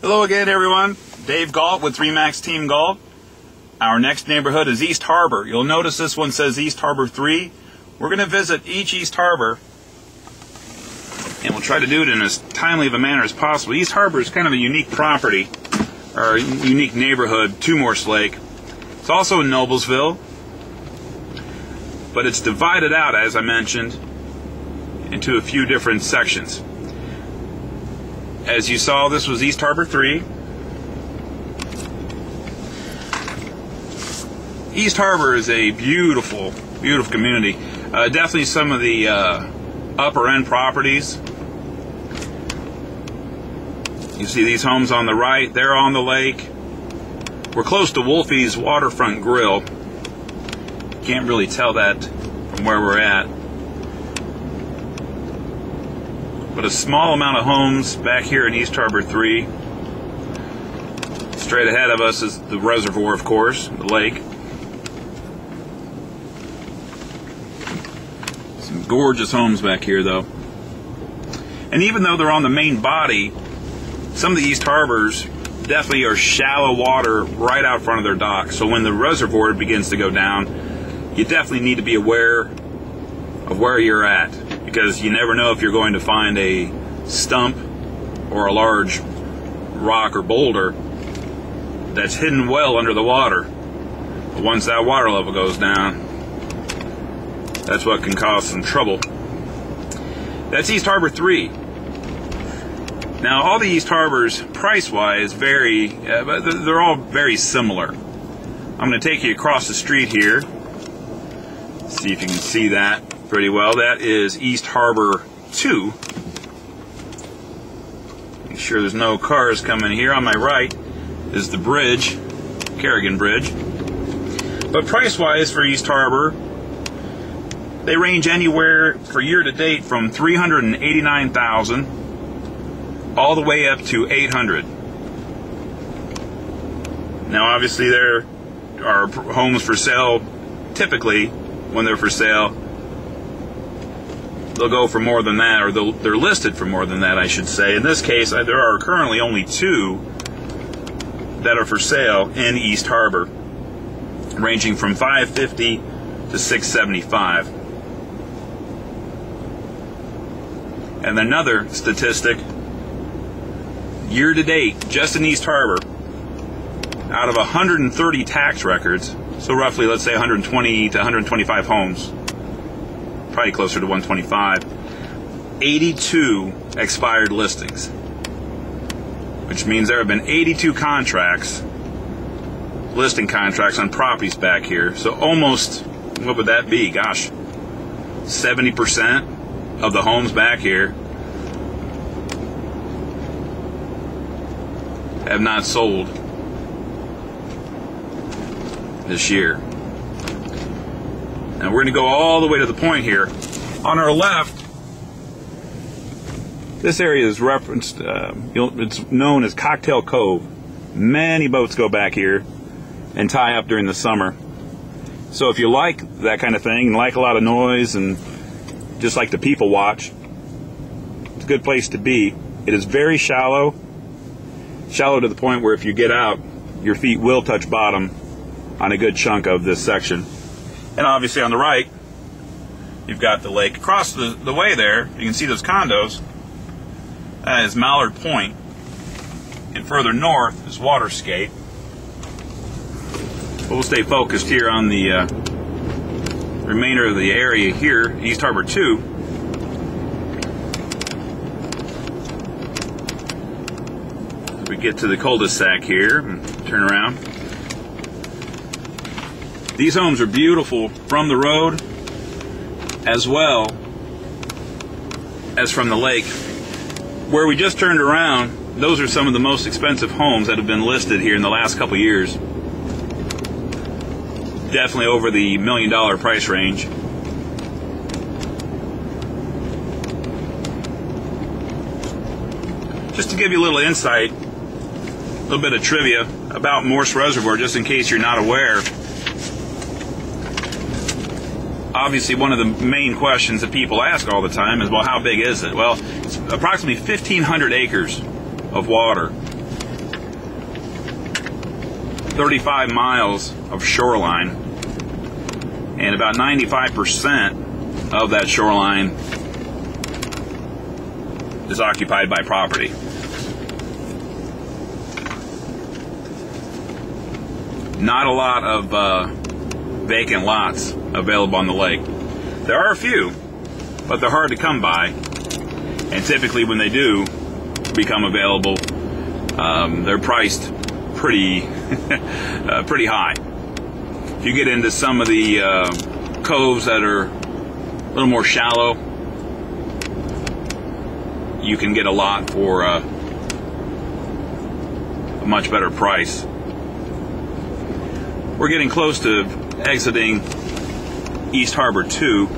Hello again, everyone. Dave Galt with Remax Team Galt. Our next neighborhood is East Harbour. You'll notice this one says East Harbour 3. We're going to visit each East Harbour, and we'll try to do it in as timely of a manner as possible. East Harbour is kind of a unique property, or a unique neighborhood to Morse Lake. It's also in Noblesville, but it's divided out, as I mentioned, into a few different sections. As you saw, this was East Harbour 3. East Harbour is a beautiful, beautiful community. Definitely some of the upper end properties. You see these homes on the right, they're on the lake. We're close to Wolfie's Waterfront Grill. Can't really tell that from where we're at. But a small amount of homes back here in East Harbour 3. Straight ahead of us is the reservoir, of course, the lake. Some gorgeous homes back here, though. And even though they're on the main body, some of the East Harbors definitely are shallow water right out front of their dock. So when the reservoir begins to go down, you definitely need to be aware of where you're at, because you never know if you're going to find a stump or a large rock or boulder that's hidden well under the water. But once that water level goes down, that's what can cause some trouble. That's East Harbour 3. Now, all the East Harbors, price-wise, vary, but they're all very similar. I'm going to take you across the street here. See if you can see that pretty well. That is East Harbour 2. Make sure there's no cars coming here. On my right is the bridge, Kerrigan Bridge. But price-wise for East Harbour, they range anywhere for year-to-date from $389,000 all the way up to $800,000. Now, obviously, there are homes for sale. Typically, when they're for sale, they'll go for more than that, or they're listed for more than that, I should say. In this case, there are currently only 2 that are for sale in East Harbour, ranging from $550,000 to $675,000. And another statistic, year to date, just in East Harbour, out of 130 tax records, so roughly, let's say 120 to 125 homes, probably closer to 125, 82 expired listings, which means there have been 82 contracts, listing contracts on properties back here. So almost, what would that be? Gosh, 70% of the homes back here have not sold this year. Now we're going to go all the way to the point here. On our left, this area is referenced, it's known as Cocktail Cove. Many boats go back here and tie up during the summer. So if you like that kind of thing, and like a lot of noise, and just like to people watch, it's a good place to be. It is very shallow. Shallow to the point where if you get out, your feet will touch bottom on a good chunk of this section. And obviously on the right, you've got the lake. Across the way there, you can see those condos. That is Mallard Point. And further north is Waterscape. But we'll stay focused here on the remainder of the area here, East Harbour 2. As we get to the cul-de-sac here, and turn around. These homes are beautiful from the road as well as from the lake. Where we just turned around, those are some of the most expensive homes that have been listed here in the last couple years. Definitely over the $1 million price range. Just to give you a little insight, a little bit of trivia about Morse Reservoir, just in case you're not aware. Obviously, one of the main questions that people ask all the time is, well, how big is it? Well, it's approximately 1,500 acres of water. 35 miles of shoreline, and about 95% of that shoreline is occupied by property. Not a lot of vacant lots available on the lake. There are a few, but they're hard to come by, and typically when they do become available, they're priced pretty pretty high. If you get into some of the coves that are a little more shallow, you can get a lot for a much better price. We're getting close to exiting East Harbour 2,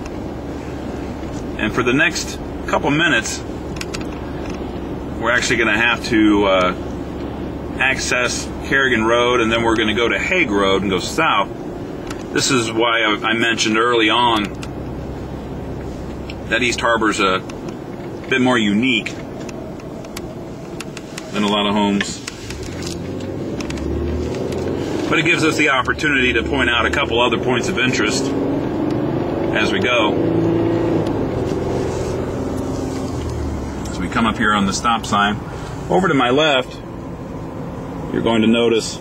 and for the next couple minutes we're actually going to have to access Kerrigan Road, and then we're going to go to Hague Road and go south. This is why I mentioned early on that East Harbor's a bit more unique than a lot of homes. But it gives us the opportunity to point out a couple other points of interest as we go. As we come up here on the stop sign, over to my left, you're going to notice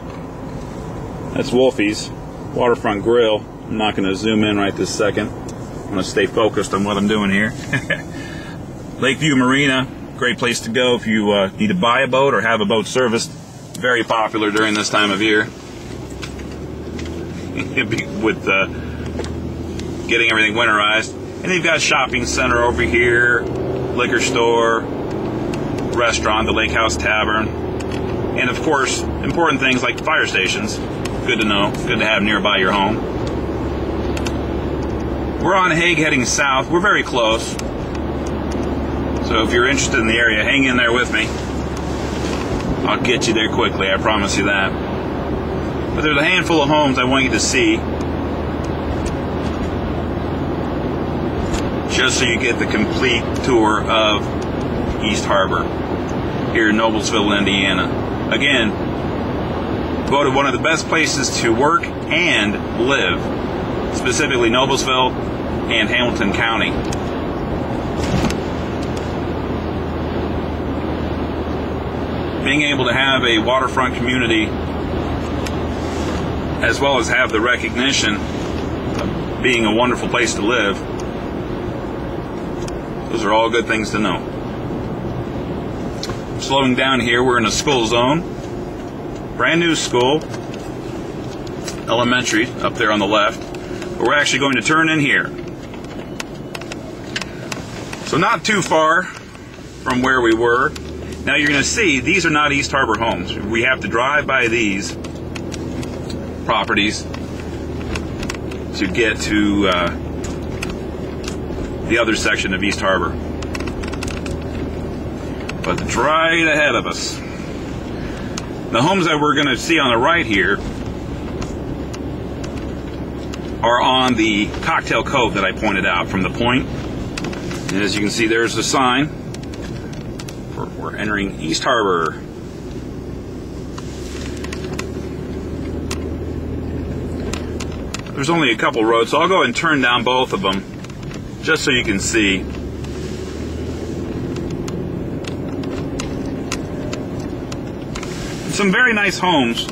that's Wolfie's Waterfront Grill. I'm not going to zoom in right this second. I'm going to stay focused on what I'm doing here. Lakeview Marina, great place to go if you need to buy a boat or have a boat serviced. Very popular during this time of year. With getting everything winterized. And you've got shopping center over here, liquor store, restaurant, the Lake House Tavern, and of course important things like fire stations. Good to know, good to have nearby your home. We're on Hague heading south. We're very close, so if you're interested in the area, hang in there with me. I'll get you there quickly, I promise you that. But there's a handful of homes I want you to see, just so you get the complete tour of East Harbour here in Noblesville, Indiana. Again, voted one of the best places to work and live, specifically Noblesville and Hamilton County. Being able to have a waterfront community, as well as have the recognition of being a wonderful place to live, those are all good things to know. Slowing down here, we're in a school zone. Brand new school, elementary, up there on the left. But we're actually going to turn in here. So not too far from where we were. Now you're going to see, these are not East Harbour homes. We have to drive by these properties to get to the other section of East Harbour. But it's right ahead of us. The homes that we're going to see on the right here are on the Cocktail Cove that I pointed out from the point. And as you can see, there's the sign. We're entering East Harbour. There's only a couple roads, so I'll go and turn down both of them just so you can see. Some very nice homes,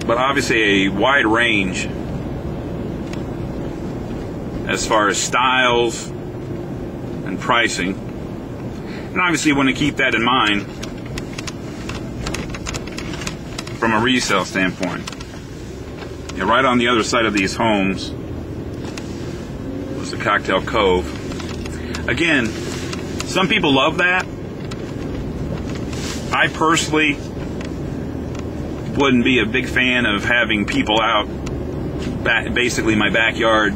but obviously a wide range as far as styles and pricing. And obviously you want to keep that in mind from a resale standpoint. And right on the other side of these homes was the Cocktail Cove. Again, some people love that. I personally wouldn't be a big fan of having people out basically in my backyard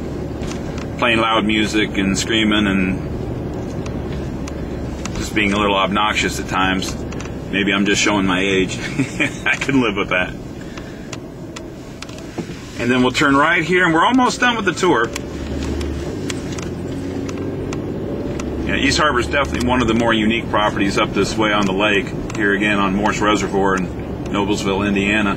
playing loud music and screaming and just being a little obnoxious at times. Maybe I'm just showing my age. I can live with that. And then we'll turn right here, and we're almost done with the tour. Yeah, East Harbour is definitely one of the more unique properties up this way on the lake. Here again on Morse Reservoir and Noblesville, Indiana.